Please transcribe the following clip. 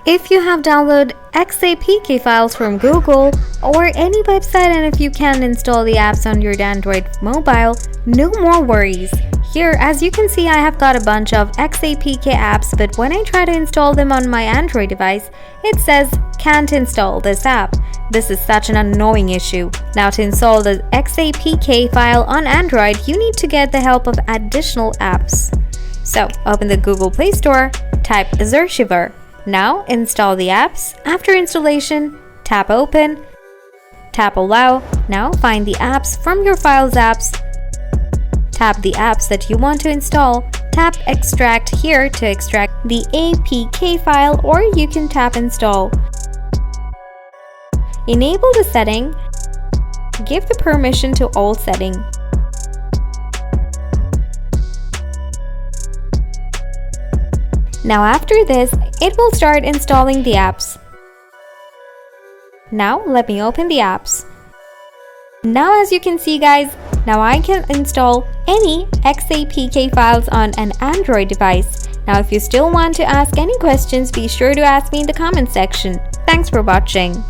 If you have downloaded Xapk files from Google or any website, and if you can't install the apps on your Android mobile, no more worries. Here, as you can see, I have got a bunch of Xapk apps, but when I try to install them on my Android device, it says can't install this app. This is such an annoying issue. Now, to install the Xapk file on Android, you need to get the help of additional apps. So, open the Google Play Store, type Xapk. Now, install the apps. After installation, tap Open, tap Allow. Now, find the apps from your Files apps. Tap the apps that you want to install. Tap Extract here to extract the APK file, or you can tap Install. Enable the setting. Give the permission to all setting. Now after this, it will start installing the apps. Now let me open the apps. Now as you can see guys, now I can install any Xapk files on an Android device. Now if you still want to ask any questions, be sure to ask me in the comment section. Thanks for watching.